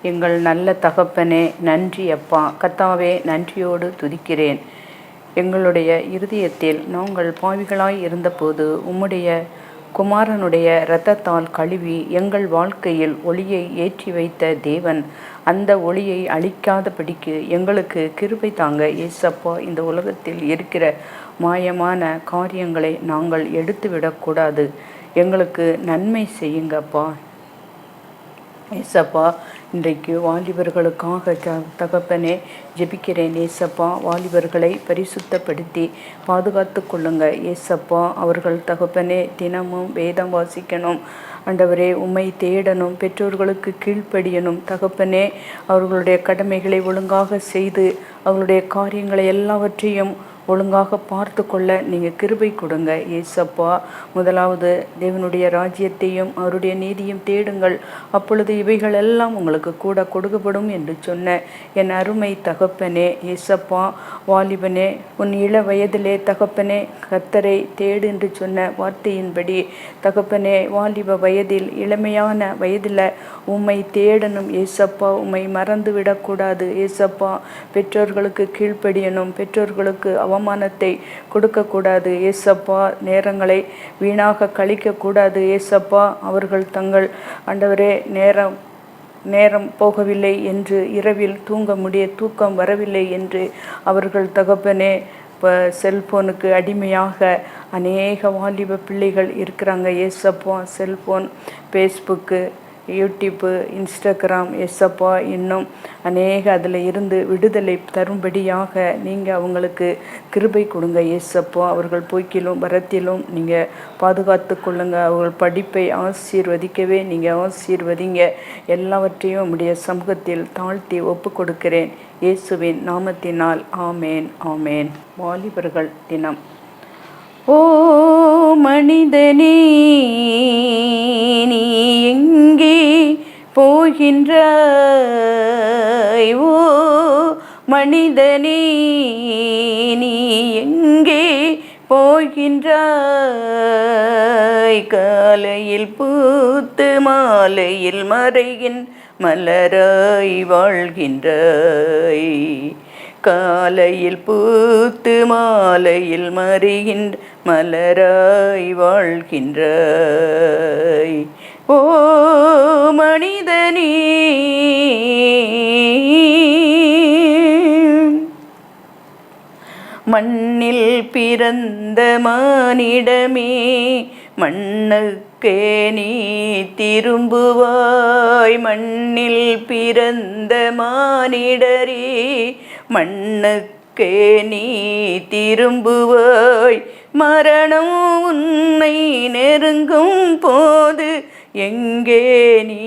எங்கள் நல்ல தகப்பனே, நன்றி அப்பா. கர்த்தாவே, நன்றியோடு துதிக்கிறேன். எங்களுடைய இருதயத்தில் நாங்கள் பாவிகளாய் இருந்தபோது உம்முடைய குமாரனுடைய இரத்தத்தால் கழுவி எங்கள் வாழ்க்கையில் ஒளியை ஏற்றி வைத்த தேவன், அந்த ஒளியை அழிக்காதபடிக்கு எங்களுக்கு கிருபை தாங்க ஏசப்பா. இந்த உலகத்தில் இருக்கிற மாயமான காரியங்களை நாங்கள் எடுத்துவிடக்கூடாது. எங்களுக்கு நன்மை செய்யுங்கப்பா ஏசப்பா. இன்றைக்கு வாலிபர்களுக்காக தகப்பனே ஜெபிக்கிறேன் ஏசப்பா. வாலிபர்களை பரிசுத்தப்படுத்தி பாதுகாத்து கொள்ளுங்க ஏசப்பா. அவர்கள் தகப்பனே தினமும் வேதம் வாசிக்கணும் ஆண்டவரே, உம்மை தேடணும், பெற்றோர்களுக்கு கீழ்ப்படியணும் தகப்பனே. அவர்களுடைய கடமைகளை ஒழுங்காக செய்து அவர்களுடைய காரியங்களை எல்லாவற்றையும் ஒழுங்காக பார்த்து கொள்ள நீங்கள் கிருபை கொடுங்க ஏசப்பா. முதலாவது தேவனுடைய ராஜ்யத்தையும் அவருடைய நீதியும் தேடுங்கள், அப்பொழுது இவைகள் எல்லாம் உங்களுக்கு கூட கொடுக்கப்படும் என்று சொன்ன என் அருமை தகப்பனே ஏசப்பா. வாலிபனே, உன் இள வயதிலே தகப்பனே கர்த்தரை தேடு என்று சொன்ன வார்த்தையின்படி தகப்பனே, வாலிப வயதில் இளமையான வயதில் உம்மை தேடணும் ஏசப்பா. உம்மை மறந்து விடக்கூடாது ஏசப்பா. பெற்றோர்களுக்கு கீழ்ப்படியணும், பெற்றோர்களுக்கு அவமானத்தை கொடுக்கக்கூடாது ஏசப்பா. நேரங்களை வீணாக கழிக்கக்கூடாது ஏசப்பா. அவர்கள் தங்கள் ஆண்டவரே நேரம் போகவில்லை என்று, இரவில் தூக்கம் வரவில்லை என்று அவர்கள் தகப்பனே செல்போனுக்கு அடிமையாக அநேக வாலிப பிள்ளைகள் இருக்கிறாங்க ஏசப்பா. செல்போன், ஃபேஸ்புக்கு, யூடியூப்பு, இன்ஸ்டாகிராம் ஏசப்பா, இன்னும் அநேக அதில் இருந்து விடுதலை தரும்படியாக நீங்கள் அவங்களுக்கு கிருபை கொடுங்க ஏசப்பா. அவர்கள் போக்கிலும் வரத்திலும் நீங்கள் பாதுகாத்து கொள்ளுங்க. அவர்கள் படிப்பை ஆசீர்வதிக்கவே நீங்கள் ஆசீர்வதிங்க. எல்லாவற்றையும் உம்முடைய சமூகத்தில் தாழ்த்தி ஒப்பு கொடுக்கிறேன் இயேசுவின் நாமத்தினால். ஆமேன், ஆமேன். வாலிபர்கள் தினம். ஓ மனிதனே, நீ எங்கே போகின்றாய்? ஓ மனிதனே, நீ எங்கே போகின்றாய்? காலையில் பூத்து மாலையில் மறைகின் மலராய் வாழ்கின்றாய். காலையில் பூத்து மாலையில் மறைகின்ற மலராய் வாழ்கின்றாய். ஓ மனிதனே, மண்ணில் பிறந்த மானிடமே, மண்ணுக்கே நீ திரும்புவாய். மண்ணில் பிறந்த மானிடரே, மண்ணுக்கே நீ திரும்புவாய். மரணம் உன்னை நெருங்கும் போது எங்கே நீ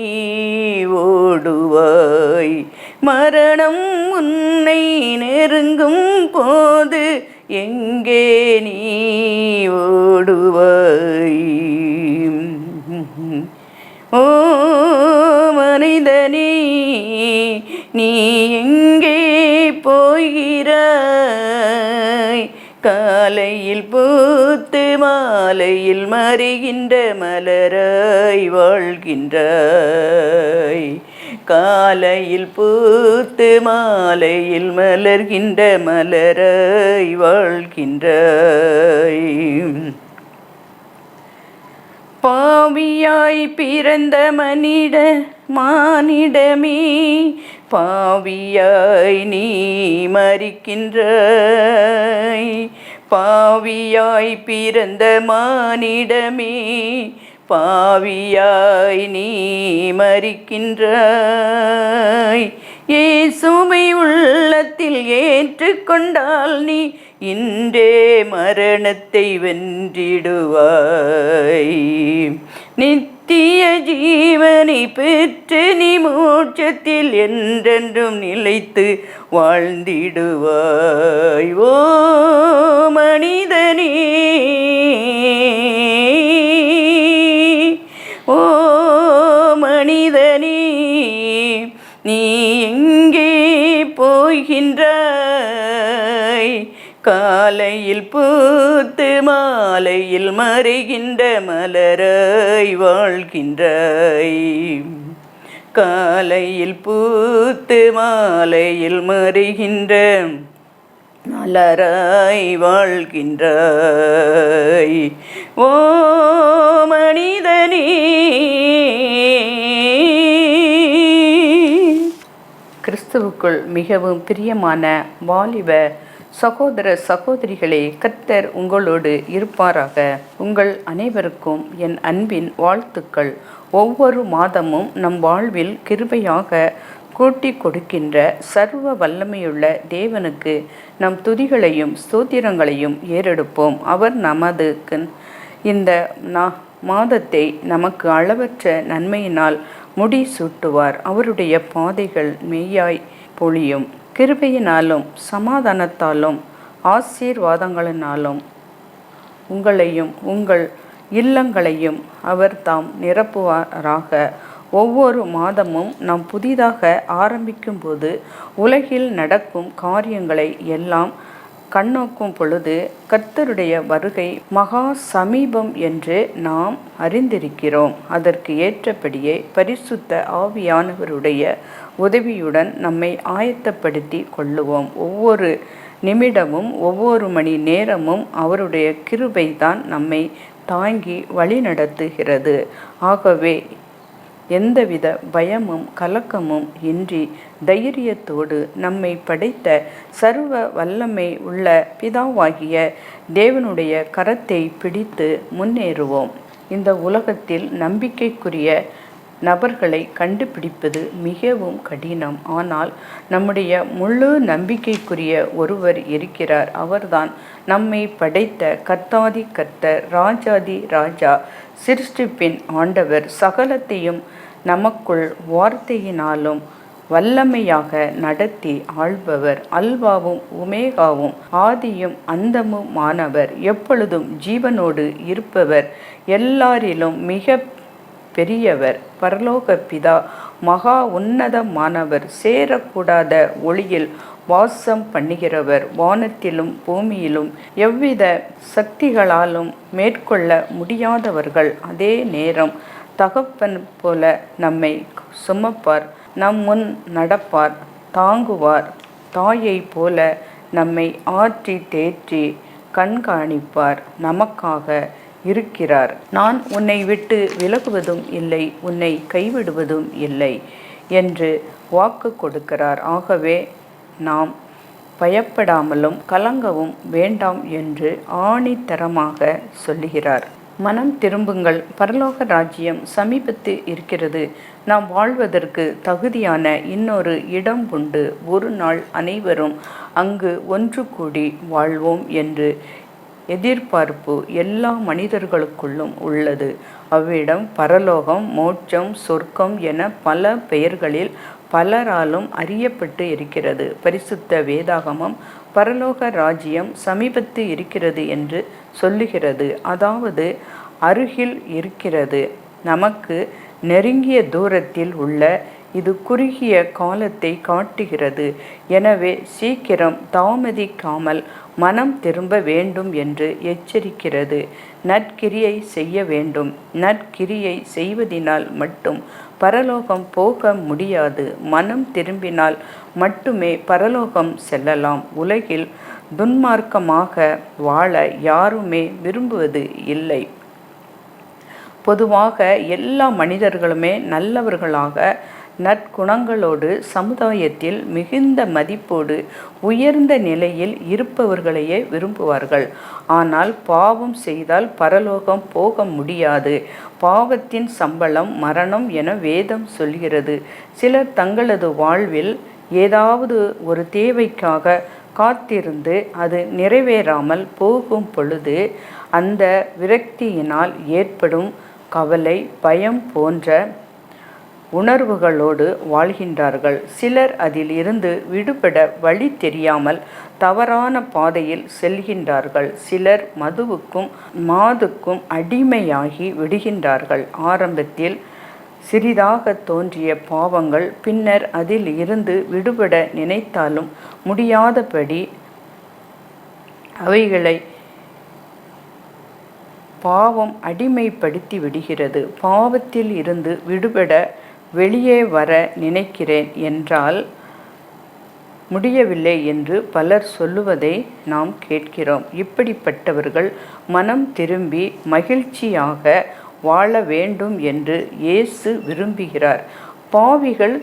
ஓடுவாய்? மரணம் உன்னை நெருங்கும் போது எங்கே நீ ஓடுவாய்? ஓ மனிதனே, நீ எங்கே போகிறாய்? காலையில் பூத்து மாலையில் மறைகின்ற மலராய் வாழ்கின்றாய். காலையில் பூத்து மாலையில் மலர்கின்ற மலராய் வாழ்கின்றாய். பாவியாய் பிறந்த மானிடமே, பாவியாய் நீ மரிக்கின்றாய். பாவியாய் பிறந்த மானிடமே, பாவியாய் நீ மரிக்கின்றாய். இயேசுவை உள்ளத்தில் ஏற்றுக்கொண்டால் நீ இன்றே மரணத்தை வென்றிடுவாய். நித்திய ஜீவனை பெற்று நீ மோட்சத்தில் என்றென்றும் நிலைத்து வாழ்ந்திடுவாய். ஓ மனிதனே, ஓ மனிதனே, நீ எங்கே போகின்றாய்? காலையில் பூத்து மாலையில் மறைகின்ற மலராய் வாழ்கின்றாய். காலையில் பூத்து மாலையில் மறைகின்ற மலராய் வாழ்கின்றாய். ஓ மனிதனே, கிறிஸ்துவுக்குள் மிகவும் பிரியமான வாலிப சகோதர சகோதரிகளே, கர்த்தர் உங்களோடு இருப்பாராக. உங்கள் அனைவருக்கும் என் அன்பின் வாழ்த்துக்கள். ஒவ்வொரு மாதமும் நம் வாழ்வில் கிருபையாக கூட்டி கொடுக்கின்ற சர்வ வல்லமையுள்ள தேவனுக்கு நம் துதிகளையும் ஸ்தோத்திரங்களையும் ஏறெடுப்போம். அவர் நமது இந்த மாதத்தை நமக்கு அளவற்ற நன்மையினால் முடி சூட்டுவார். அவருடைய பாதைகள் மெய்யாய் பொழியும். கிருபையினாலும் சமாதானத்தாலும் ஆசீர்வாதங்களினாலும் உங்களையும் உங்கள் இல்லங்களையும் அவர் தாம் நிரப்புவாராக. ஒவ்வொரு மாதமும் நாம் புதிதாக ஆரம்பிக்கும்போது உலகில் நடக்கும் காரியங்களை எல்லாம் கண்ணோக்கும் பொழுது கர்த்தருடைய வருகை மகா சமீபம் என்று நாம் அறிந்திருக்கிறோம். அதற்கு ஏற்றபடியே பரிசுத்த ஆவியானவருடைய உதவியுடன் நம்மை ஆயத்தப்படுத்தி கொள்ளுவோம். ஒவ்வொரு நிமிடமும் ஒவ்வொரு மணி நேரமும் அவருடைய கிருபை தான் நம்மை தாங்கி வழிநடத்துகிறது. ஆகவே எந்தவித பயமும் கலக்கமும் இன்றி தைரியத்தோடு நம்மை படைத்த சர்வ வல்லமை உள்ள பிதாவாகிய தேவனுடைய கரத்தை பிடித்து முன்னேறுவோம். இந்த உலகத்தில் நம்பிக்கைக்குரிய நபர்களை கண்டுபிடிப்பது மிகவும் கடினம். ஆனால் நம்முடைய முழு நம்பிக்கைக்குரிய ஒருவர் இருக்கிறார். அவர்தான் நம்மை படைத்த கர்த்தாதி கர்த்தர், ராஜாதி ராஜா, சிருஷ்டிப்பின் ஆண்டவர். சகலத்தையும் நமக்குள் வார்த்தையினாலும் வல்லமையாக நடத்தி ஆள்பவர். அல்வாவும் உமேகாவும் ஆதியும் அந்தமுமானவர். எப்பொழுதும் ஜீவனோடு இருப்பவர். எல்லாரிலும் மிக பெரியவர். பரலோக பிதா, மகா உன்னதமானவர். சேரக்கூடாத ஒளியில் வாசம் பண்ணுகிறவர். வானத்திலும் பூமியிலும் எவ்வித சக்திகளாலும் மேற்கொள்ள முடியாதவர்கள். அதே நேரம் தகப்பன் போல நம்மை சுமப்பார், நம் முன் நடப்பார், தாங்குவார். தாயை போல நம்மை ஆற்றி தேற்றி கண்காணிப்பார். நமக்காக இருக்கிறார். நான் உன்னை விட்டு விலகுவதும் இல்லை, உன்னை கைவிடுவதும் இல்லை என்று வாக்கு கொடுக்கிறார். ஆகவே நாம் பயப்படாமலும் கலங்கவும் வேண்டாம் என்று ஆணித்தரமாக சொல்லுகிறார். மனம் திரும்புங்கள், பரலோக ராஜ்யம் சமீபத்து இருக்கிறது. நாம் வாழ்வதற்கு தகுதியான இன்னொரு இடம் உண்டு. ஒரு நாள் அனைவரும் அங்கு ஒன்று கூடி வாழ்வோம் என்று எதிர்பார்ப்பு எல்லா மனிதர்களுக்குள்ளும் உள்ளது. அவ்விடம் பரலோகம், மோட்சம், சொர்க்கம் என பல பெயர்களில் பலராலும் அறியப்பட்டு இருக்கிறது. பரிசுத்த வேதாகமம் பரலோக ராஜ்யம் சமீபத்து இருக்கிறது என்று சொல்லுகிறது. அதாவது அருகில் இருக்கிறது, நமக்கு நெருங்கிய தூரத்தில் உள்ள. இது குறுகிய காலத்தை காட்டுகிறது. எனவே சீக்கிரம் தாமதிக்காமல் மனம் திரும்ப வேண்டும் என்று எச்சரிக்கிறது. நற்கிரியை செய்ய வேண்டும். நற்கிரியை செய்வதினால் மட்டும் பரலோகம் போக முடியாது. மனம் திரும்பினால் மட்டுமே பரலோகம் செல்லலாம். உலகில் துன்மார்க்கமாக வாழ யாருமே விரும்புவது இல்லை. பொதுவாக எல்லா மனிதர்களுமே நல்லவர்களாக நற்குணங்களோடு சமுதாயத்தில் மிகுந்த மதிப்போடு உயர்ந்த நிலையில் இருப்பவர்களையே விரும்புவார்கள். ஆனால் பாவம் செய்தால் பரலோகம் போக முடியாது. பாவத்தின் சம்பளம் மரணம் என வேதம் சொல்கிறது. சிலர் தங்களது வாழ்வில் ஏதாவது ஒரு தேவைக்காக காத்திருந்து அது நிறைவேறாமல் போகும் பொழுது அந்த விரக்தியினால் ஏற்படும் கவலை, பயம் போன்ற உணர்வுகளோடு வாழ்கின்றார்கள். சிலர் அதில் இருந்து விடுபட வழி தெரியாமல் தவறான பாதையில் செல்கின்றார்கள். சிலர் மதுவுக்கும் மாதுக்கும் அடிமையாகி விடுகின்றார்கள். ஆரம்பத்தில் சிறிதாக தோன்றிய பாவங்கள் பின்னர் அதில் இருந்து விடுபட நினைத்தாலும் முடியாதபடி அவைகளை பாவம் அடிமைப்படுத்தி விடுகிறது. பாவத்தில் இருந்து விடுபட வெளியே வர நினைக்கிறேன் என்றால் முடியவில்லை என்று பலர் சொல்லுவதை நாம் கேட்கிறோம். இப்படிப்பட்டவர்கள் மனம் திரும்பி மகிழ்ச்சியாக வாழ வேண்டும் என்று இயேசு விரும்புகிறார். பாவிகள்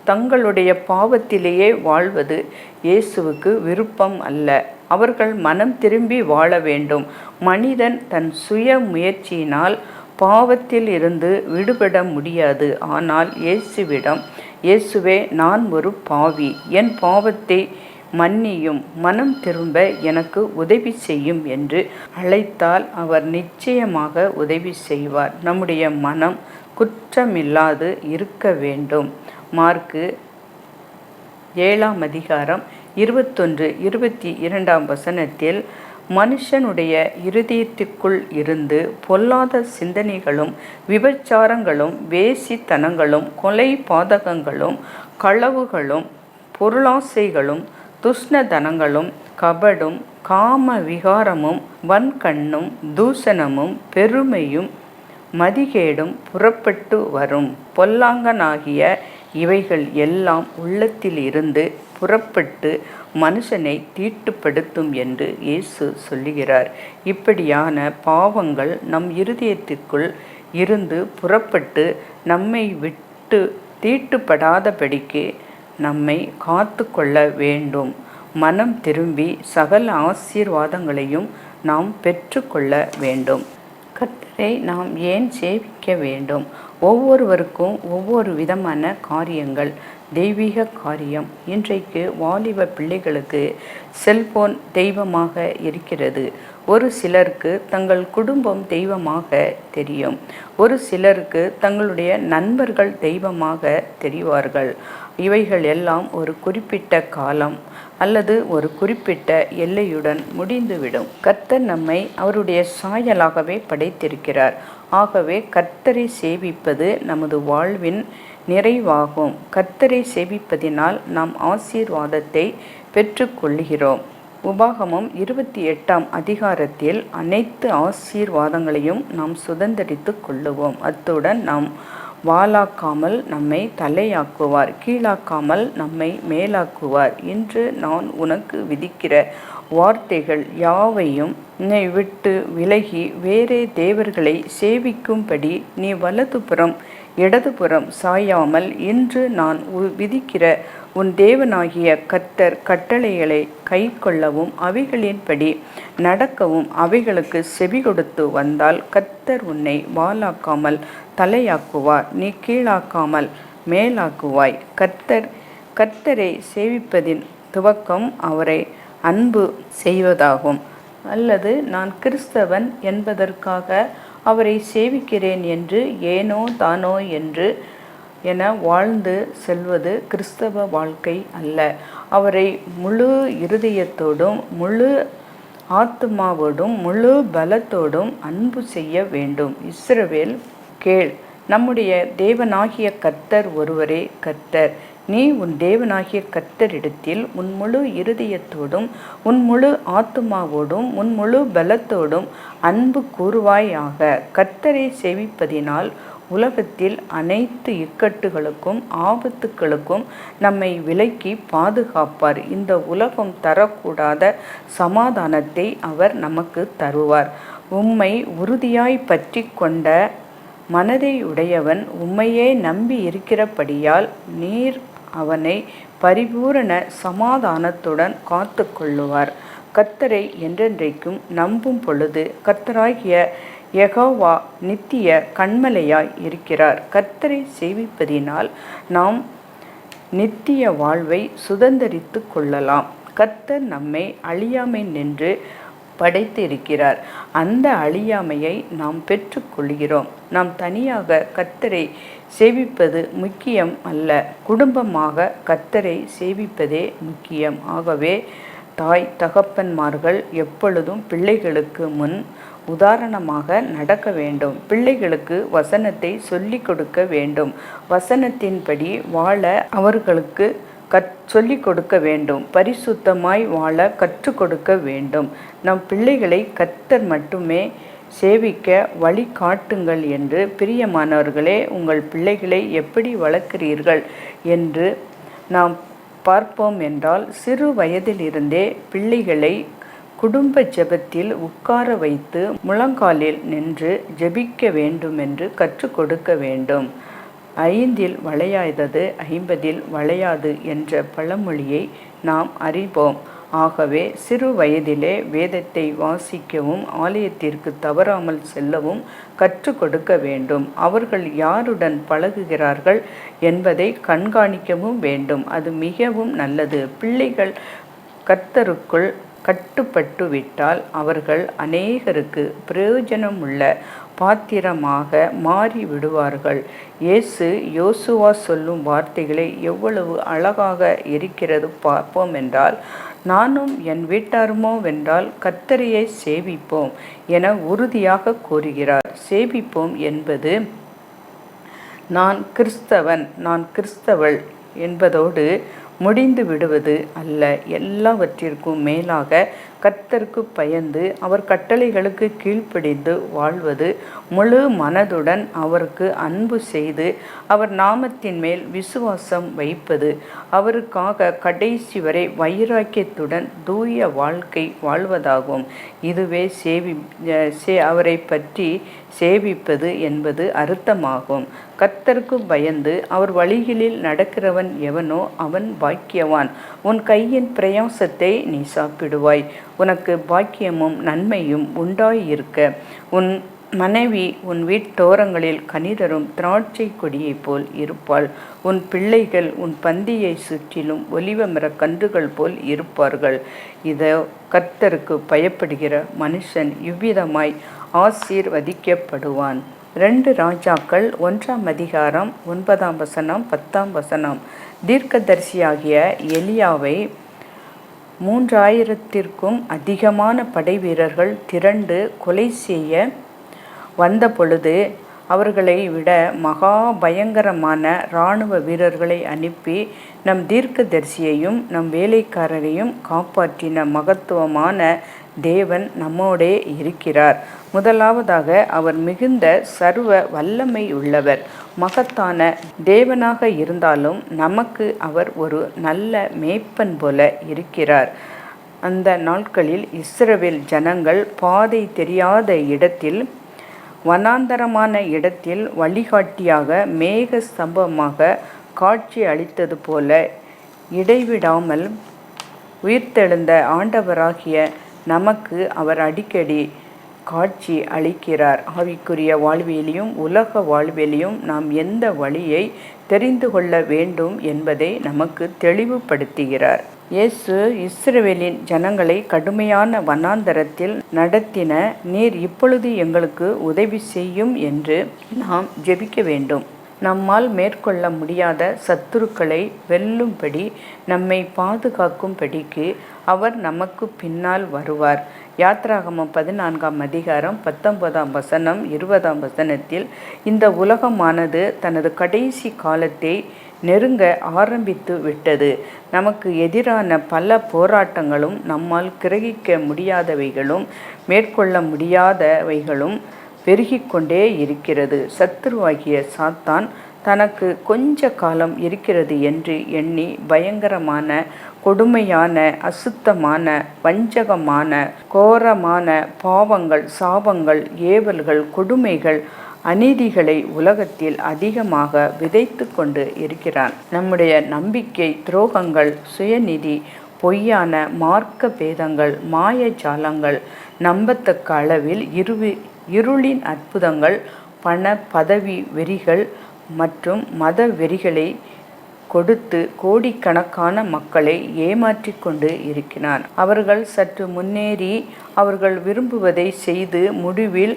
தங்களுடைய பாவத்திலேயே வாழ்வது இயேசுவுக்கு விருப்பம் அல்ல. அவர்கள் மனம் திரும்பி வாழ வேண்டும். மனிதன் தன் சுய முயற்சியினால் பாவத்தில் இருந்து விடுபட முடியாது. ஆனால் இயேசுவிடம், இயேசுவே, நான் ஒரு பாவி, என் பாவத்தை மன்னியும், மனம் திரும்ப எனக்கு உதவி செய்யும் என்று அழைத்தால் அவர் நிச்சயமாக உதவி செய்வார். நம்முடைய மனம் குற்றமில்லாது இருக்க வேண்டும். மார்க்கு 7ஆம் அதிகாரம் 21-22 வசனத்தில், மனுஷனுடைய இருதயத்திற்குள் இருந்து பொல்லாத சிந்தனைகளும் விபச்சாரங்களும் வேசித்தனங்களும் கொலை பாதகங்களும் களவுகளும் பொருளாசைகளும் துஷ்ணதனங்களும் கபடும் காம விகாரமும் வன்கண்ணும் தூஷணமும் பெருமையும் மதிகேடும் புறப்பட்டு வரும். பொல்லாங்கனாகிய இவைகள் எல்லாம் உள்ளத்தில் இருந்து புறப்பட்டு மனுஷனை தீட்டுப்படுத்தும் என்று இயேசு சொல்லுகிறார். இப்படியான பாவங்கள் நம் இருதயத்திற்குள் இருந்து புறப்பட்டு நம்மை விட்டு தீட்டுப்படாதபடிக்கு நம்மை காத்து கொள்ள வேண்டும். மனம் திரும்பி சகல ஆசீர்வாதங்களையும் நாம் பெற்றுக்கொள்ள வேண்டும். கர்த்தரை நாம் ஏன் சேவிக்க வேண்டும்? ஒவ்வொருவருக்கும் ஒவ்வொரு விதமான காரியங்கள் தெய்வீக காரியம். இன்றைக்கு வாலிப பிள்ளைகளுக்கு செல்போன் தெய்வமாக இருக்கிறது. ஒரு சிலருக்கு தங்கள் குடும்பம் தெய்வமாக தெரியும். ஒரு சிலருக்கு தங்களுடைய நண்பர்கள் தெய்வமாக தெரிவார்கள். இவைகள் எல்லாம் ஒரு குறிப்பிட்ட காலம் அல்லது ஒரு குறிப்பிட்ட எல்லையுடன் முடிந்துவிடும். கர்த்தர் நம்மை அவருடைய சாயலாகவே படைத்திருக்கிறார். ஆகவே கர்த்தரை சேவிப்பது நமது வாழ்வின் நிறைவாகும். கர்த்தரை சேவிப்பதினால் நாம் ஆசீர்வாதத்தை பெற்றுக்கொள்கிறோம். உபாகமம் 28ஆம் அதிகாரத்தில் அனைத்து ஆசீர்வாதங்களையும் நாம் சுதந்திரித்து கொள்ளுவோம். அத்துடன் நாம் வாலாக்காமல் நம்மை தலையாக்குவார், கீழாக்காமல் நம்மை மேலாக்குவார். இன்று நான் உனக்கு விதிக்கிற வார்த்தைகள் யாவையும் என்னை விட்டு விலகி வேறே தேவர்களை சேவிக்கும்படி நீ வலதுபுறம் இடதுபுறம் சாயாமல் இன்று நான் விதிக்கிற உன் தேவனாகிய கர்த்தர் கட்டளைகளை கை கொள்ளவும் அவைகளின்படி நடக்கவும் அவைகளுக்கு செவி கொடுத்து வந்தால் கர்த்தர் உன்னை வாலாக்காமல் தலையாக்குவார், நீ கீழாக்காமல் மேலாக்குவாய். கர்த்தரை சேவிப்பதின் துவக்கம் அவரை அன்பு செய்வதாகும். அல்லது நான் கிறிஸ்தவன் என்பதற்காக அவரை சேவிக்கிறேன் என்று ஏனோ தானோ என வாழ்ந்து செல்வது கிறிஸ்தவ வாழ்க்கை அல்ல. அவரை முழு இருதயத்தோடும் முழு ஆத்துமாவோடும் முழு பலத்தோடும் அன்பு செய்ய வேண்டும். இஸ்ரவேல் கேள், நம்முடைய தேவனாகிய கர்த்தர் ஒருவரே கர்த்தர். நீ உன் தேவனாகிய கர்த்தரிடத்தில் உன் முழு இருதயத்தோடும் உன் முழு ஆத்துமாவோடும் உன் முழு பலத்தோடும் அன்பு கூறுவாயாக. கர்த்தரை சேவிப்பதினால் உலகத்தில் அனைத்து இக்கட்டுகளுக்கும் ஆபத்துக்களுக்கும் நம்மை விலக்கி பாதுகாப்பார். இந்த உலகம் தரக்கூடாத சமாதானத்தை அவர் நமக்கு தருவார். உம்மை உறுதியாய் பற்றி கொண்ட மனதை உடையவன் உம்மையே நம்பி இருக்கிறபடியால் நீர் அவனை பரிபூரண சமாதானத்துடன் காத்து கொள்ளுவார். கர்த்தரை என்றென்றைக்கும் நம்பும் பொழுது கர்த்தராகிய யெகோவா நித்திய கன்மலையாய் இருக்கிறார். கர்த்தரை சேவிப்பதினால் நாம் நித்திய வாழ்வை சுதந்திரித்து கொள்ளலாம். கர்த்தர் நம்மை அழியாமை நின்று படைத்து இருக்கிறார். அந்த அழியாமையை நாம் பெற்றுக்கொள்கிறோம். நாம் தனியாக கர்த்தரை சேவிப்பது முக்கியம் அல்ல, குடும்பமாக கர்த்தரை சேவிப்பதே முக்கியம். ஆகவே தாய் தகப்பன்மார்கள் எப்பொழுதும் பிள்ளைகளுக்கு முன் உதாரணமாக நடக்க வேண்டும். பிள்ளைகளுக்கு வசனத்தை சொல்லிக் கொடுக்க வேண்டும். வசனத்தின்படி வாழ அவர்களுக்கு சொல்லிக் கொடுக்க வேண்டும். பரிசுத்தமாய் வாழ கற்றுக் கொடுக்க வேண்டும். நம் பிள்ளைகளை கர்த்தர் மட்டுமே சேவிக்க வழி காட்டுங்கள் என்று. பிரியமானவர்களே, உங்கள் பிள்ளைகளை எப்படி வளர்க்கிறீர்கள் என்று நாம் பார்ப்போம் என்றால், சிறு வயதிலிருந்தே பிள்ளைகளை குடும்ப ஜெபத்தில் உட்கார வைத்து முழங்காலில் நின்று ஜெபிக்க வேண்டும் என்று கற்றுக் கொடுக்க வேண்டும். 5 வளையாதது 50 வளையாது என்ற பழமொழியை நாம் அறிவோம். ஆகவே சிறு வயதிலே வேதத்தை வாசிக்கவும் ஆலயத்திற்கு தவறாமல் செல்லவும் கற்றுக் கொடுக்க வேண்டும். அவர்கள் யாருடன் பழகுகிறார்கள் என்பதை கண்காணிக்கவும் வேண்டும். அது மிகவும் நல்லது. பிள்ளைகள் கர்த்தருக்குள் கட்டுப்பட்டுவிட்டால் அவர்கள் அநேகருக்கு பிரயோஜனமுள்ள பாத்திரமாக மாறி விடுவார்கள். இயேசு யோசுவா சொல்லும் வார்த்தைகளை எவ்வளவு அழகாக இருக்கிறது பார்ப்போம் என்றால், நானும் என் வீட்டாருமோவென்றால் கர்த்தரையே சேவிப்போம் என உறுதியாக கூறுகிறார். சேவிப்போம் என்பது நான் கிறிஸ்தவன், நான் கிறிஸ்தவள் என்பதோடு முடிந்து விடுவது அல்ல. எல்லாவற்றிற்கும் மேலாக கர்த்தருக்கு பயந்து அவர் கட்டளைகளுக்கு கீழ்ப்படிந்து வாழ்வது, முழு மனதுடன் அவருக்கு அன்பு செய்து அவர் நாமத்தின் மேல் விசுவாசம் வைப்பது, அவருக்காக கடைசி வரை வைராக்கியத்துடன் தூய வாழ்க்கை வாழ்வதாகும். இதுவே அவரை பற்றி சேவிப்பது என்பது அர்த்தமாகும். கர்த்தருக்கு பயந்து அவர் வழிகளில் நடக்கிறவன் எவனோ அவன் பாக்கியவான். உன் கையின் பிரயாசத்தை நீ சாப்பிடுவாய். உனக்கு பாக்கியமும் நன்மையும் உண்டாயிருக்க. உன் மனைவி உன் வீட்டோரங்களில் கனிதரும் திராட்சை கொடியைப் போல் இருப்பாள். உன் பிள்ளைகள் உன் பந்தியை சுற்றிலும் ஒலிவ மரக் கன்றுகள் போல் இருப்பார்கள். இதோ கர்த்தருக்கு பயப்படுகிற மனுஷன் இவ்விதமாய் ஆசீர்வதிக்கப்படுவான். 2 ராஜாக்கள் 1ஆம் அதிகாரம் 9ஆம் வசனம் 10ஆம் வசனம். தீர்க்கதரிசியாகிய எலியாவை 3000த்திற்கும் அதிகமான படை வீரர்கள் திரண்டு கொலை செய்ய வந்த பொழுது அவர்களை விட மகா பயங்கரமான இராணுவ வீரர்களை அனுப்பி நம் தீர்க்கதரிசியையும் நம் வேலைக்காரரையும் காப்பாற்றின மகத்துவமான தேவன் நம்மோடே இருக்கிறார். முதலாவதாக அவர் மிகுந்த சர்வ வல்லமை உள்ளவர். மகத்தான தேவனாக இருந்தாலும் நமக்கு அவர் ஒரு நல்ல மேய்ப்பன் போல இருக்கிறார். அந்த நாட்களில் இஸ்ரவேல் ஜனங்கள் பாதை தெரியாத இடத்தில், வனாந்தரமான இடத்தில் வழிகாட்டியாக மேக ஸ்தம்பமாக காட்சி அளித்தது போல இடைவிடாமல் உயிர்த்தெழுந்த ஆண்டவராகிய நமக்கு அவர் அடிக்கடி காட்சி அளிக்கிறார். ஆவிக்குரிய வாழ்வியலையும் உலக வாழ்வியலையும் நாம் எந்த வழியை தெரிந்து கொள்ள வேண்டும் என்பதை நமக்கு தெளிவுபடுத்துகிறார். இயேசு இஸ்ரவேலின் ஜனங்களை கடுமையான வனாந்தரத்தில் நடத்தின. நீர் இப்பொழுது எங்களுக்கு உதவி செய்யும் என்று நாம் ஜெபிக்க வேண்டும். நம்மால் மேற்கொள்ள முடியாத சத்துருக்களை வெல்லும்படி நம்மை பாதுகாக்கும்படிக்கு அவர் நமக்கு பின்னால் வருவார். யாத்ராகமம் 14ஆம் அதிகாரம் 19ஆம் வசனம் 20ஆம் வசனத்தில், இந்த உலகமானது தனது கடைசி காலத்தை நெருங்க ஆரம்பித்து விட்டது. நமக்கு எதிரான பல போராட்டங்களும் நம்மால் கிரகிக்க முடியாதவைகளும் மேற்கொள்ள முடியாதவைகளும் பெருகிக்கொண்டே இருக்கிறது. சத்துருவாகிய சாத்தான் தனக்கு கொஞ்ச காலம் இருக்கிறது என்று எண்ணி பயங்கரமான, கொடுமையான, அசுத்தமான, வஞ்சகமான, கோரமான பாவங்கள், சாபங்கள், ஏவல்கள், கொடுமைகள், அநீதிகளை உலகத்தில் அதிகமாக விதைத்து கொண்டு இருக்கிறான். நம்முடைய நம்பிக்கை துரோகங்கள், சுயநிதி, பொய்யான மார்க்க பேதங்கள், மாயஜாலங்கள், நம்பத்தக்க அளவில் இருளின் அற்புதங்கள், பண பதவி வெறிகள் மற்றும் மத வெறிகளை கொடுத்து கோடிக்கணக்கான மக்களை ஏமாற்றி கொண்டு இருக்கிறான். அவர்கள் சற்று முன்னேறி அவர்கள் விரும்புவதை செய்து முடிவில்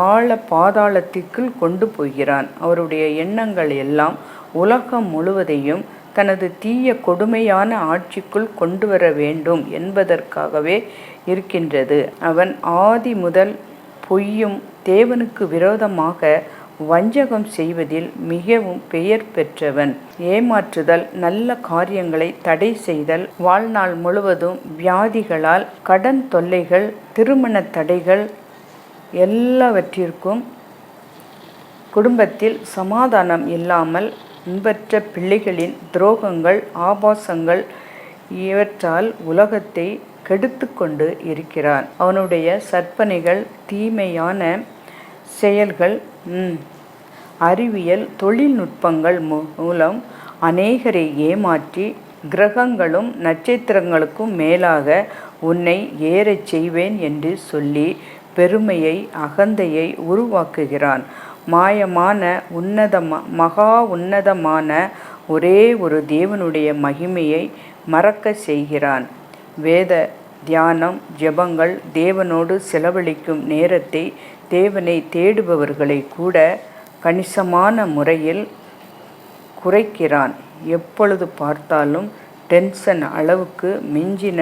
ஆழ பாதாளத்திற்குள் கொண்டு போகிறான். அவருடைய எண்ணங்கள் எல்லாம் உலகம் முழுவதையும் தனது தீய கொடுமையான ஆட்சிக்குள் கொண்டு வர வேண்டும் என்பதற்காகவே இருக்கின்றது. அவன் ஆதி முதல் பொய்யும் தேவனுக்கு விரோதமாக வஞ்சகம் செய்வதில் மிகவும் பெயர் பெற்றவன். ஏமாற்றுதல், நல்ல காரியங்களை தடை செய்தல், வாழ்நாள் முழுவதும் வியாதிகளால், கடன் தொல்லைகள், திருமண தடைகள், எல்லாவற்றிற்கும் குடும்பத்தில் சமாதானம் இல்லாமல் அன்பற்ற பிள்ளைகளின் துரோகங்கள், ஆபாசங்கள் இவற்றால் உலகத்தை கெடுத்து கொண்டு இருக்கிறான். அவனுடைய சற்பனைகள், தீமையான செயல்கள், அறிவியல் தொழில்நுட்பங்கள் மூலம் அநேகரை ஏமாற்றி, கிரகங்களும் நட்சத்திரங்களுக்கும் மேலாக உன்னை ஏறச் செய்வேன் என்று சொல்லி பெருமையை, அகந்தையை உருவாக்குகிறான். மாயமான மகா உன்னதமான ஒரே ஒரு தேவனுடைய மகிமையை மறக்க செய்கிறான். வேத தியானம், ஜெபங்கள், தேவனோடு செலவழிக்கும் நேரத்தை, தேவனை தேடுபவர்களை கூட கணிசமான முறையில் குறைக்கிறான். எப்பொழுது பார்த்தாலும் டென்ஷன் அளவுக்கு மிஞ்சின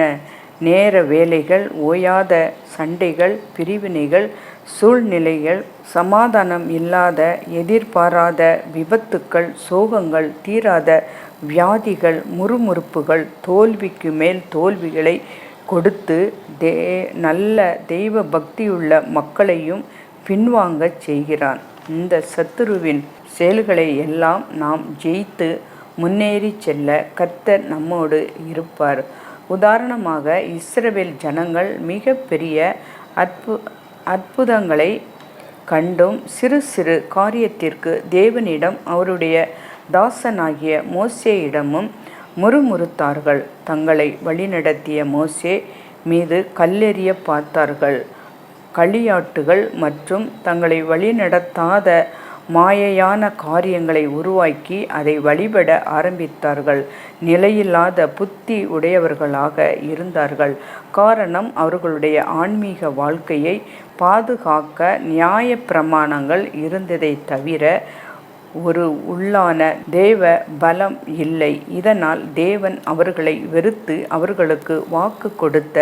நேர வேலைகள், ஓயாத சண்டைகள், பிரிவினைகள், சூழ்நிலைகள், சமாதானம் இல்லாத, எதிர்பாராத விபத்துக்கள், சோகங்கள், தீராத வியாதிகள், முறுமுறுப்புகள், தோல்விக்கு மேல் தோல்விகளை கொடுத்து நல்ல தெய்வ பக்தியுள்ள மக்களையும் பின்வாங்கச் செய்கிறான். இந்த சத்துருவின் செயல்களை எல்லாம் நாம் ஜெயித்து முன்னேறி செல்ல கர்த்தர் நம்மோடு இருப்பார். உதாரணமாக, இஸ்ரவேல் ஜனங்கள் மிக பெரிய அற்புதங்களை கண்டும் சிறு சிறு காரியத்திற்கு தேவனிடம் அவருடைய தாசனாகிய மோசேயிடமும் முறுமுறுத்தார்கள். தங்களை வழிநடத்திய மோசே மீது கல்லெறிய பார்த்தார்கள். களியாட்டுகள் மற்றும் தங்களை வழிநடத்தாத மாயையான காரியங்களை உருவாக்கி அதை வழிபட ஆரம்பித்தார்கள். நிலையில்லாத புத்தி உடையவர்களாக இருந்தார்கள். காரணம், அவர்களுடைய ஆன்மீக வாழ்க்கையை பாதுகாக்க நியாய பிரமாணங்கள் இருந்ததை தவிர ஒரு உள்ளான தேவ பலம் இல்லை. இதனால் தேவன் அவர்களை வெறுத்து அவர்களுக்கு வாக்கு கொடுத்த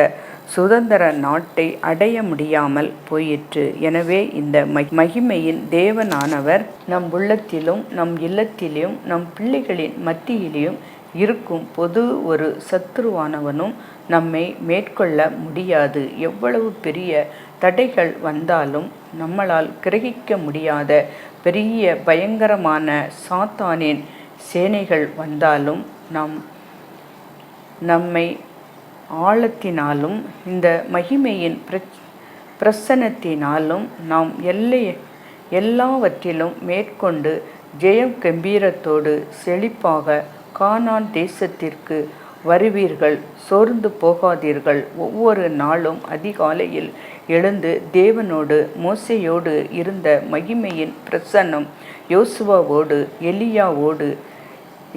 சுதந்திர நாட்டை அடைய முடியாமல் போயிற்று. எனவே இந்த மகிமையின் தேவனானவர் நம் உள்ளத்திலும், நம் இல்லத்திலும், நம் பிள்ளைகளின் மத்தியிலும் இருக்கும் பொது ஒரு சத்துருவானவனும் நம்மை மேற்கொள்ள முடியாது. எவ்வளவு பெரிய தடைகள் வந்தாலும், நம்மளால் கிரகிக்க முடியாத பெரிய பயங்கரமான சாத்தானின் சேனைகள் வந்தாலும், நம்மை ஆழத்தினாலும் இந்த மகிமையின் பிரசன்னத்தினாலும் நாம் எல்லாவற்றிலும் மேற்கொண்டு ஜெயம் கம்பீரத்தோடு செழிப்பாக கானான் தேசத்திற்கு வருவீர்கள். சோர்ந்து போகாதீர்கள். ஒவ்வொரு நாளும் அதிகாலையில் எழுந்து தேவனோடு, மோசேயோடு இருந்த மகிமையின் பிரசன்னம், யோசுவாவோடு,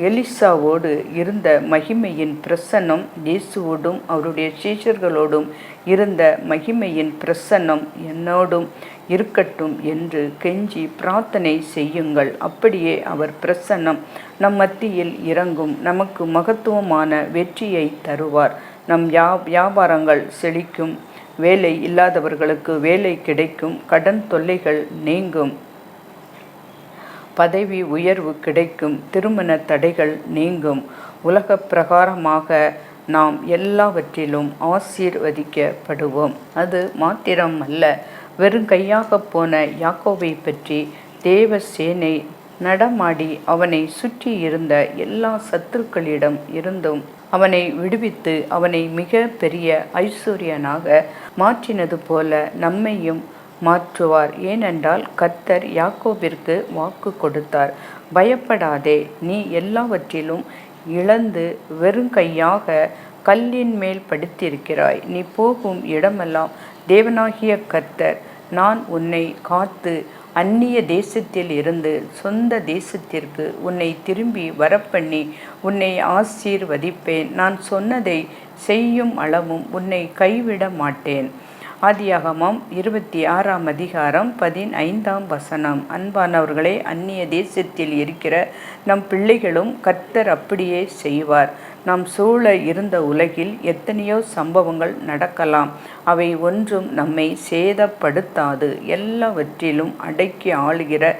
எலிசாவோடு இருந்த மகிமையின் பிரசன்னம், இயேசுவோடும் அவருடைய சீஷர்களோடும் இருந்த மகிமையின் பிரசன்னம் என்னோடும் இருக்கட்டும் என்று கெஞ்சி பிரார்த்தனை செய்யுங்கள். அப்படியே அவர் பிரசன்னம் நம் மத்தியில் இறங்கும். நமக்கு மகத்துவமான வெற்றியை தருவார். நம் வியாபாரங்கள் செழிக்கும். வேலை இல்லாதவர்களுக்கு வேலை கிடைக்கும். கடன் தொல்லைகள் நீங்கும். பதவி உயர்வு கிடைக்கும். திருமண தடைகள் நீங்கும். உலக பிரகாரமாக நாம் எல்லாவற்றிலும் ஆசீர்வதிக்கப்படுவோம். அது மாத்திரம் அல்ல, வெறுங்கையாக போன யாக்கோபை பற்றி தேவ சேனை நடமாடி அவனை சுற்றி இருந்த எல்லா சத்துருக்களிடம் இருந்தும் அவனை விடுவித்து அவனை மிக பெரிய ஐஸ்வர்யனாக மாற்றினது போல நம்மையும் மாற்றுவார். ஏனென்றால் கர்த்தர் யாக்கோபிற்கு வாக்கு கொடுத்தார், பயப்படாதே, நீ எல்லாவற்றிலும் இழந்து வெறுங்கையாக கல்லின் மேல் படுத்திருக்கிறாய். நீ போகும் இடமெல்லாம் தேவனாகிய கர்த்தர் நான் உன்னை காத்து அந்நிய தேசத்தில் இருந்து சொந்த தேசத்திற்கு உன்னை திரும்பி வரப்பண்ணி உன்னை ஆசீர்வதிப்பேன். நான் சொன்னதை செய்யும் அளவும் உன்னை கைவிட மாட்டேன். ஆதியாகமம் 26ஆம் அதிகாரம் 15ஆம் வசனம். அன்பானவர்களே, அந்நிய தேசத்தில் இருக்கிற நம் பிள்ளைகளும் கர்த்தர் அப்படியே செய்வார். நாம் சூழ இருந்த உலகில் எத்தனையோ சம்பவங்கள் நடக்கலாம். அவை ஒன்றும் நம்மை சேதப்படுத்தாது. எல்லாவற்றிலும் அடக்கி ஆளுகிற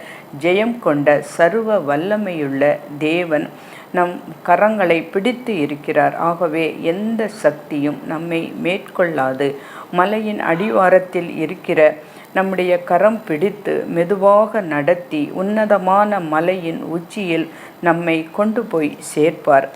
ஜெயம் கொண்ட சர்வ வல்லமையுள்ள தேவன் நம் கரங்களை பிடித்து இருக்கிறார். ஆகவே எந்த சக்தியும் நம்மை மேற்கொள்ளாது. மலையின் அடிவாரத்தில் இருக்கிற நம்முடைய கரம் பிடித்து மெதுவாக நடத்தி உன்னதமான மலையின் உச்சியில் நம்மை கொண்டு போய் சேர்ப்பார்.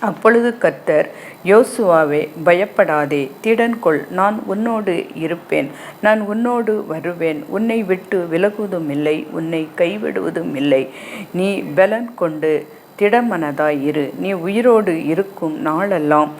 அப்பொழுது கர்த்தர், யோசுவாவே, பயப்படாதே, திடன் கொள், நான் உன்னோடு இருப்பேன், நான் உன்னோடு வருவேன், உன்னை விட்டு விலகுவதுமில்லை, உன்னை கைவிடுவதுமில்லை. நீ பலன் கொண்டு திடமனதாய் இரு. நீ உயிரோடு இருக்கும் நாளெல்லாம்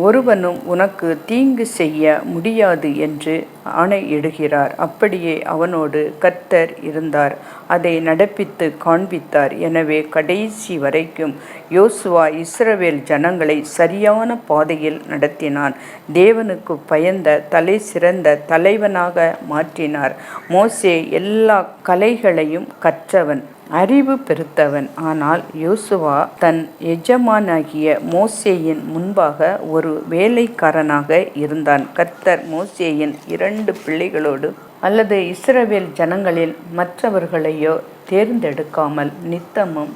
ஒருவனும் உனக்கு தீங்கு செய்ய முடியாது என்று ஆணையிடுகிறார். அப்படியே அவனோடு கர்த்தர் இருந்தார், அதை நடப்பித்து காண்பித்தார். எனவே கடைசி வரைக்கும் யோசுவா இஸ்ரவேல் ஜனங்களை சரியான பாதையில் நடத்தினான். தேவனுக்கு பயந்த தலை சிறந்த தலைவனாக மாற்றினார். மோசே எல்லா கலைகளையும் கற்றவன், அறிவு பெருத்தவன். ஆனால் யோசுவா தன் எஜமானாகிய மோசேயின் முன்பாக ஒரு வேலைக்காரனாக இருந்தான். கர்த்தர் மோசேயின் 2 பிள்ளைகளோடு அல்லது இஸ்ரவேல் ஜனங்களில் மற்றவர்களையோ தேர்ந்தெடுக்காமல் நித்தமும்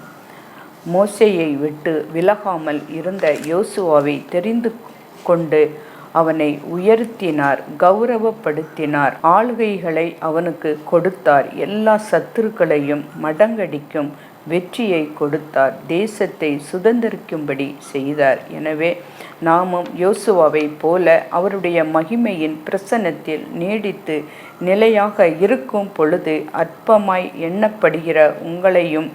மோசேயை விட்டு விலகாமல் இருந்த யோசுவாவை தெரிந்து கொண்டு அவனை உயர்த்தினார், கௌரவப்படுத்தினார், ஆளுகைகளை அவனுக்கு கொடுத்தார், எல்லா சத்துருக்களையும் மடங்கடிக்கும் வெற்றியை கொடுத்தார், தேசத்தை சுதந்திரிக்கும்படி செய்தார். எனவே நாமும் யோசுவாவை போல அவருடைய மகிமையின் பிரசன்னத்தில் நீடித்து நிலையாக இருக்கும் பொழுது அற்பமாய் எண்ணப்படுகிற உங்களையும்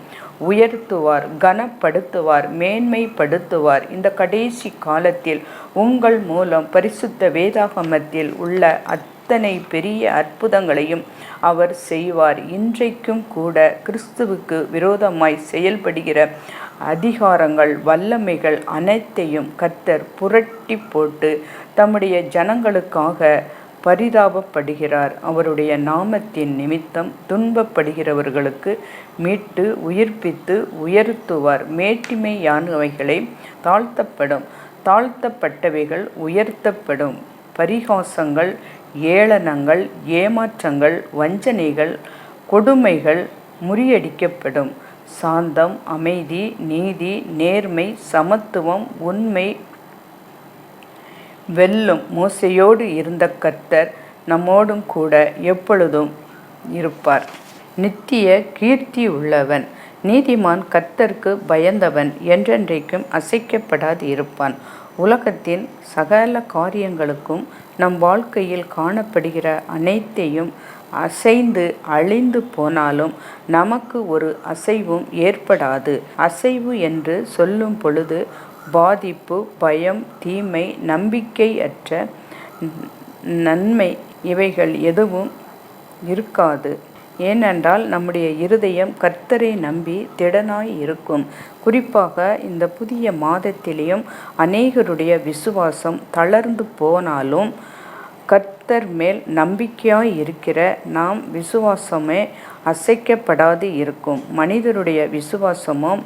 உயர்த்துவார், கனப்படுத்துவார், மேன்மைப்படுத்துவார். இந்த கடைசி காலத்தில் உங்கள் மூலம் பரிசுத்த வேதாகமத்தில் உள்ள அத்தனை பெரிய அற்புதங்களையும் அவர் செய்வார். இன்றைக்கும் கூட கிறிஸ்துவுக்கு விரோதமாய் செயல்படுகிற அதிகாரங்கள், வல்லமைகள் அனைத்தையும் கர்த்தர் புரட்டி போட்டு தம்முடைய ஜனங்களுக்காக பரிதாபப்படுகிறார். அவருடைய நாமத்தின் நிமித்தம் துன்பப்படுகிறவர்களுக்கு மீட்டு உயிர்ப்பித்து உயர்த்துவார். மேட்டிமையானவைகளை தாழ்த்தப்பட்டவைகள் உயர்த்தப்படும். பரிகாசங்கள், ஏளனங்கள், ஏமாற்றங்கள், வஞ்சனைகள், கொடுமைகள் முறியடிக்கப்படும். சாந்தம், அமைதி, நீதி, நேர்மை, சமத்துவம், உண்மை வெல்லும். மோசேயோடு இருந்த கர்த்தர் நம்மோடும் கூட எப்பொழுதும் இருப்பார். நித்திய கீர்த்தி உள்ளவன், நீதிமான், கர்த்தருக்கு பயந்தவன் என்றென்றைக்கும் அசைக்கப்படாது இருப்பான். உலகத்தின் சகல காரியங்களுக்கும் நம் வாழ்க்கையில் காணப்படுகிற அனைத்தையும் அசைந்து அழிந்து போனாலும் நமக்கு ஒரு அசைவும் ஏற்படாது. அசைவு என்று சொல்லும் பொழுது பாதிப்பு, பயம், தீமை, நம்பிக்கையற்ற நன்மை இவைகள் எதுவும் இருக்காது. ஏனென்றால் நம்முடைய இருதயம் கர்த்தரை நம்பி திடனாய் இருக்கும். குறிப்பாக இந்த புதிய மாதத்திலேயும் அநேகருடைய விசுவாசம் தளர்ந்து போனாலும் கர்த்தர் மேல் நம்பிக்கையாய் இருக்கிற நாம் விசுவாசமே அசைக்கப்படாது இருக்கும். மனிதருடைய விசுவாசமும்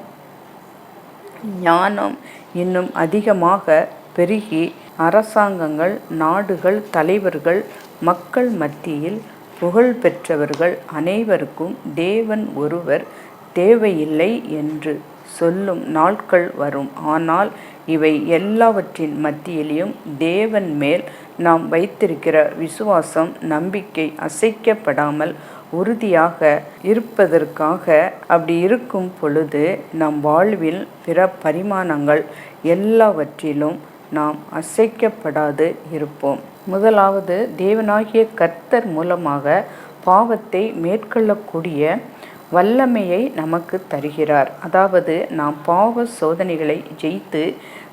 ஞானம் இன்னும் அதிகமாக பெருகி அரசாங்கங்கள், நாடுகள், தலைவர்கள், மக்கள் மத்தியில் புகழ் பெற்றவர்கள் அனைவருக்கும் தேவன் ஒருவர் தேவையில்லை என்று சொல்லும் நாட்கள் வரும். ஆனால் இவை எல்லாவற்றின் மத்தியிலும் தேவன் மேல் நாம் வைத்திருக்கிற விசுவாசம், நம்பிக்கை அசைக்கப்படாமல் உறுதியாக இருப்பதற்காக, அப்படி இருக்கும் பொழுது நம் வாழ்வில் பிற பரிமாணங்கள் எல்லாவற்றிலும் நாம் அசைக்கப்படாது இருப்போம். முதலாவது, தேவனாகிய கர்த்தர் மூலமாக பாவத்தை மேற்கொள்ளக்கூடிய வல்லமையை நமக்கு தருகிறார். அதாவது நாம் பாவ சோதனைகளை ஜெயித்து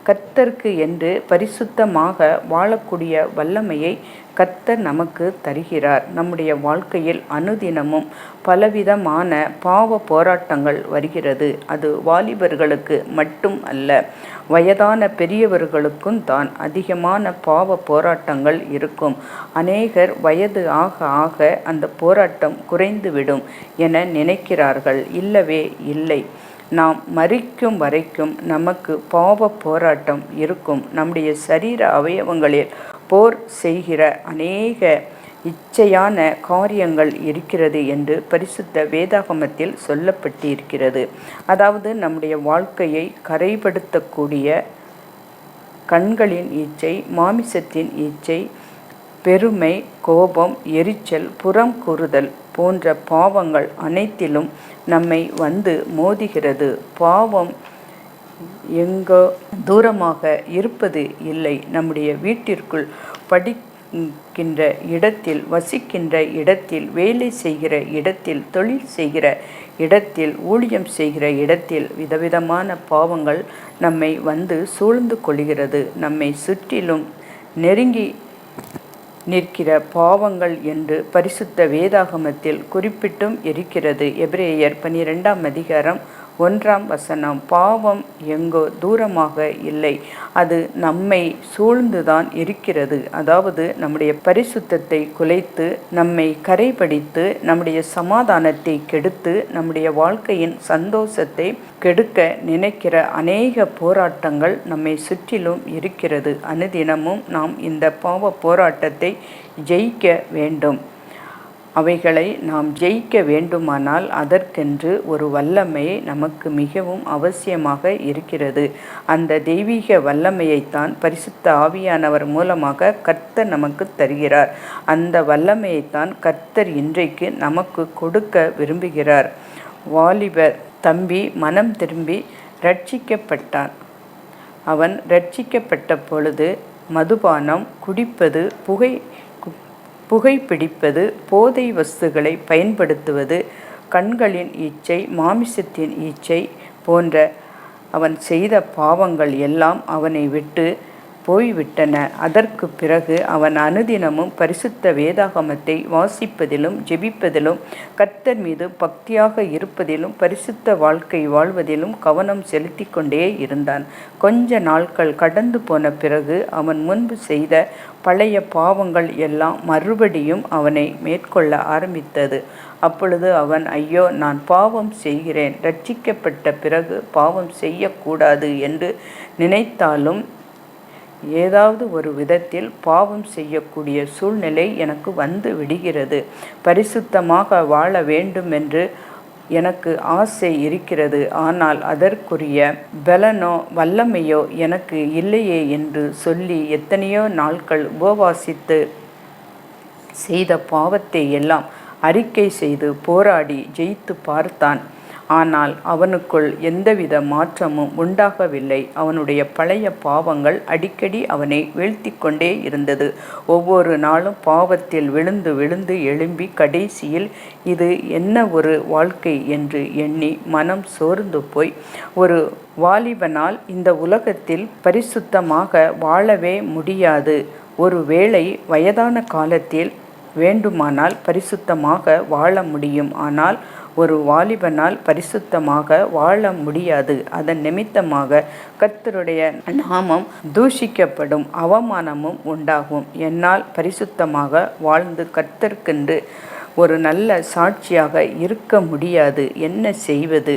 கர்த்தருக்கு என்று பரிசுத்தமாக வாழக்கூடிய வல்லமையை கர்த்தர் நமக்கு தருகிறார். நம்முடைய வாழ்க்கையில் அனுதினமும் பலவிதமான பாவ போராட்டங்கள் வருகிறது. அது வாலிபர்களுக்கு மட்டும் அல்ல, வயதான பெரியவர்களுக்கும் தான் அதிகமான பாவ போராட்டங்கள் இருக்கும். அநேகர் வயது ஆக ஆக அந்த போராட்டம் குறைந்துவிடும் என நினைக்கிறார்கள். இல்லவே இல்லை. நாம் மரிக்கும் வரைக்கும் நமக்கு பாவ போராட்டம் இருக்கும். நம்முடைய சரீர அவயவங்களில் போர் செய்கிற அநேக இச்சையான காரியங்கள் இருக்கிறது என்று பரிசுத்த வேதாகமத்தில் சொல்லப்பட்டிருக்கிறது. அதாவது நம்முடைய வாழ்க்கையை கரைப்படுத்தக்கூடிய கண்களின் இச்சை, மாமிசத்தின் இச்சை, பெருமை, கோபம், எரிச்சல், புறம் கூறுதல் போன்ற பாவங்கள் அனைத்திலும் நம்மை வந்து மோதுகிறது. பாவம் எங்கோ தூரமாக இருப்பது இல்லை, நம்முடைய வீட்டிற்குள் படிக்கின்ற இடத்தில், வசிக்கின்ற இடத்தில், வேலை செய்கிற இடத்தில், தொழில் செய்கிற இடத்தில், ஊழியம் செய்கிற இடத்தில் விதவிதமான பாவங்கள் நம்மை வந்து சூழ்ந்து கொள்கிறது. நம்மை சுற்றிலும் நெருங்கி நிற்கிற பாவங்கள் என்று பரிசுத்த வேதாகமத்தில் குறிப்பிட்டும் இருக்கிறது. எபிரேயர் 12:1 பாவம் எங்கோ தூரமாக இல்லை, அது நம்மை சூழ்ந்துதான் இருக்கிறது. அதாவது நம்முடைய பரிசுத்தத்தை குலைத்து, நம்மை கரைபடித்து, நம்முடைய சமாதானத்தை கெடுத்து, நம்முடைய வாழ்க்கையின் சந்தோஷத்தை கெடுக்க நினைக்கிற அநேக போராட்டங்கள் நம்மை சுற்றிலும் இருக்கிறது. அனுதினமும் நாம் இந்த பாவ போராட்டத்தை ஜெயிக்க வேண்டும். அவைகளை நாம் ஜெயிக்க வேண்டுமானால் அதற்கென்று ஒரு வல்லமை நமக்கு மிகவும் அவசியமாக இருக்கிறது. அந்த தெய்வீக வல்லமையைத்தான் பரிசுத்த ஆவியானவர் மூலமாக கர்த்தர் நமக்கு தருகிறார். அந்த வல்லமையைத்தான் கர்த்தர் இன்றைக்கு நமக்கு கொடுக்க விரும்புகிறார். வாலிபர் தம்பி மனம் திரும்பி ரட்சிக்கப்பட்டான். அவன் ரட்சிக்கப்பட்ட பொழுது மதுபானம் குடிப்பது, புகைப்பிடிப்பது, போதை வஸ்துகளை பயன்படுத்துவது, கண்களின் இச்சை, மாமிசத்தின் இச்சை போன்ற அவன் செய்த பாவங்கள் எல்லாம் அவனை விட்டு போய்விட்டன. அதற்கு பிறகு அவன் அனுதினமும் பரிசுத்த வேதாகமத்தை வாசிப்பதிலும், ஜெபிப்பதிலும், கர்த்தர் மீது பக்தியாக இருப்பதிலும், பரிசுத்த வாழ்க்கை வாழ்வதிலும் கவனம் செலுத்தி கொண்டே இருந்தான். கொஞ்ச நாட்கள் கடந்து போன பிறகு அவன் முன்பு செய்த பழைய பாவங்கள் எல்லாம் மறுபடியும் அவனை மேற்கொள்ள ஆரம்பித்தது. அப்பொழுது அவன், ஐயோ, நான் பாவம் செய்கிறேன், ரட்சிக்கப்பட்ட பிறகு பாவம் செய்யக்கூடாது என்று நினைத்தாலும் ஏதாவது ஒரு விதத்தில் பாவம் செய்யக்கூடிய சூழ்நிலை எனக்கு வந்து விடுகிறது. பரிசுத்தமாக வாழ வேண்டும் என்று எனக்கு ஆசை இருக்கிறது, ஆனால் அதற்குரிய பலனோ வல்லமையோ எனக்கு இல்லையே என்று சொல்லி எத்தனையோ நாட்கள் உபவாசித்து செய்த பாவத்தை எல்லாம் அறிக்கை செய்து போராடி ஜெயித்து பார்த்தான். ஆனால் அவனுக்குள் எந்தவித மாற்றமும் உண்டாகவில்லை. அவனுடைய பழைய பாவங்கள் அடிக்கடி அவனை வீழ்த்தி கொண்டே இருந்தது. ஒவ்வொரு நாளும் பாவத்தில் விழுந்து விழுந்து எழும்பி கடைசியில் இது என்ன ஒரு வாழ்க்கை என்று எண்ணி மனம் சோர்ந்து போய், ஒரு வாலிபனால் இந்த உலகத்தில் பரிசுத்தமாக வாழவே முடியாது. ஒருவேளை வயதான காலத்தில் வேண்டுமானால் பரிசுத்தமாக வாழ முடியும், ஆனால் ஒரு வாலிபனால் பரிசுத்தமாக வாழ முடியாது. அதன் நிமித்தமாக கர்த்தருடைய நாமம் தூஷிக்கப்படும், அவமானமும் உண்டாகும். என்னால் பரிசுத்தமாக வாழ்ந்து கர்த்தருக்கென்று ஒரு நல்ல சாட்சியாக இருக்க முடியாது. என்ன செய்வது?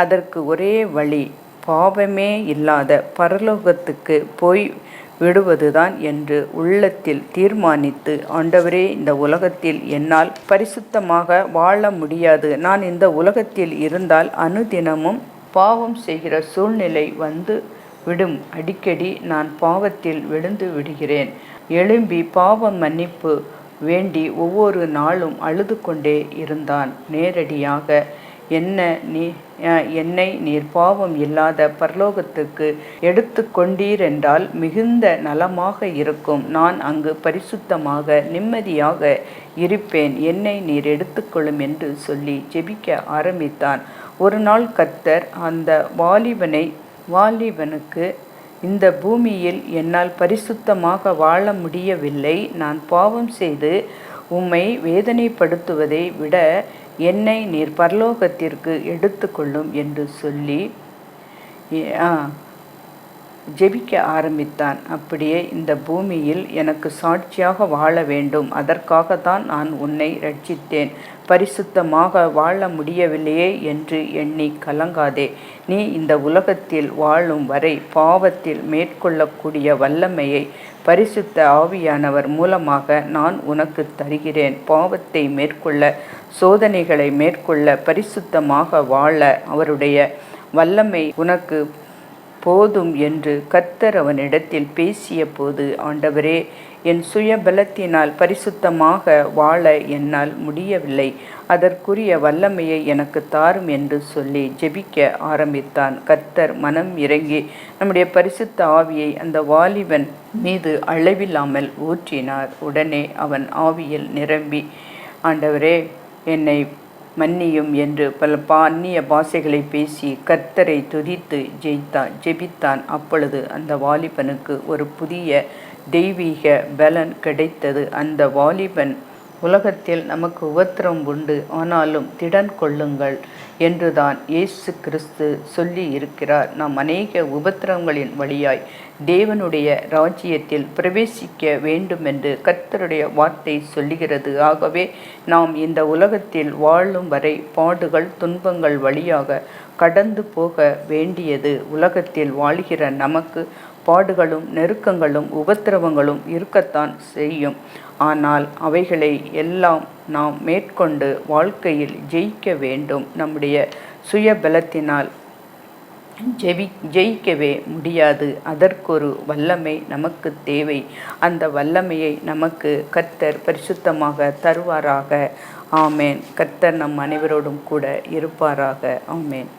அதற்கு ஒரே வழி, பாவமே இல்லாத பரலோகத்துக்கு போய் விடுவதுதான் என்று உள்ளத்தில் தீர்மானித்து, ஆண்டவரே, இந்த உலகத்தில் என்னால் பரிசுத்தமாக வாழ முடியாது. நான் இந்த உலகத்தில் இருந்தால் அனுதினமும் பாவம் செய்கிற சூழ்நிலை வந்து விடும். அடிக்கடி நான் பாவத்தில் விழுந்து விடுகிறேன். எழும்பி பாவ மன்னிப்பு வேண்டி ஒவ்வொரு நாளும் அழுது கொண்டே இருந்தான். நேரடியாக என்னை நீர் பாவம் இல்லாத பரலோகத்துக்கு எடுத்து கொண்டீரென்றால் மிகுந்த நலமாக இருக்கும். நான் அங்கு பரிசுத்தமாக நிம்மதியாக இருப்பேன். என்னை நீர் எடுத்துக்கொள்ளும் என்று சொல்லி ஜெபிக்க ஆரம்பித்தான். ஒரு நாள் கர்த்தர் அந்த வாலிபனுக்கு, இந்த பூமியில் என்னால் பரிசுத்தமாக வாழ முடியவில்லை. நான் பாவம் செய்து உம்மை வேதனைப்படுத்துவதை விட என்னை நீர் பரலோகத்திற்கு எடுத்துக்கொள்ளும் என்று சொல்லி ஜெபிக்க ஆரம்பித்தான். அப்படியே இந்த பூமியில் எனக்கு சாட்சியாக வாழ வேண்டும், அதற்காகத்தான் நான் உன்னை ரட்சித்தேன். பரிசுத்தமாக வாழ முடியவில்லையே என்று எண்ணி கலங்காதே. நீ இந்த உலகத்தில் வாழும் வரை பாவத்தில் மேற்கொள்ளக்கூடிய வல்லமையை பரிசுத்த ஆவியானவர் மூலமாக நான் உனக்கு தருகிறேன். பாவத்தை மேற்கொள்ள, சோதனைகளை மேற்கொள்ள, பரிசுத்தமாக வாழ அவருடைய வல்லமை உனக்கு போதும் என்று கர்த்தர் அவனிடத்தில் பேசிய போது, ஆண்டவரே, என் சுய பலத்தினால் பரிசுத்தமாக வாழ என்னால் முடியவில்லை. அதற்குரிய வல்லமையை எனக்கு தாரும் என்று சொல்லி ஜெபிக்க ஆரம்பித்தான். கர்த்தர் மனம் இறங்கி நம்முடைய பரிசுத்த ஆவியை அந்த வாலிபன் மீது அளவில்லாமல் ஊற்றினார். உடனே அவன் ஆவியில் நிரம்பி, ஆண்டவரே என்னை மன்னியும் என்று பல அந்நிய பாஷைகளை பேசி கர்த்தரை துதித்து ஜெபித்தான். அப்பொழுது அந்த வாலிபனுக்கு ஒரு புதிய தெய்வீக பலன் கிடைத்தது. அந்த வாலிபன், உலகத்தில் நமக்கு உபத்திரம் உண்டு, ஆனாலும் திடன் கொள்ளுங்கள் என்றுதான் இயேசு கிறிஸ்து சொல்லி இருக்கிறார். நாம் அநேக உபத்திரங்களின் வழியாய் தேவனுடைய ராஜ்யத்தில் பிரவேசிக்க வேண்டுமென்று கர்த்தருடைய வார்த்தை சொல்லுகிறது. ஆகவே நாம் இந்த உலகத்தில் வாழும் வரை பாடுகள் துன்பங்கள் வழியாக கடந்து போக வேண்டியது. உலகத்தில் வாழ்கிற நமக்கு பாடுகளும் நெருக்கங்களும் உபத்திரவங்களும் இருக்கத்தான் செய்யும். ஆனால் அவைகளை எல்லாம் நாம் மேற்கொண்டு வாழ்க்கையில் ஜெயிக்க வேண்டும். நம்முடைய சுய பலத்தினால் ஜெயிக்கவே முடியாது. அதற்கொரு வல்லமை நமக்கு தேவை. அந்த வல்லமையை நமக்கு கர்த்தர் பரிசுத்தமாக தருவாராக. ஆமேன். கர்த்தர் நம் அனைவரோடும் கூட இருப்பாராக. ஆமேன்.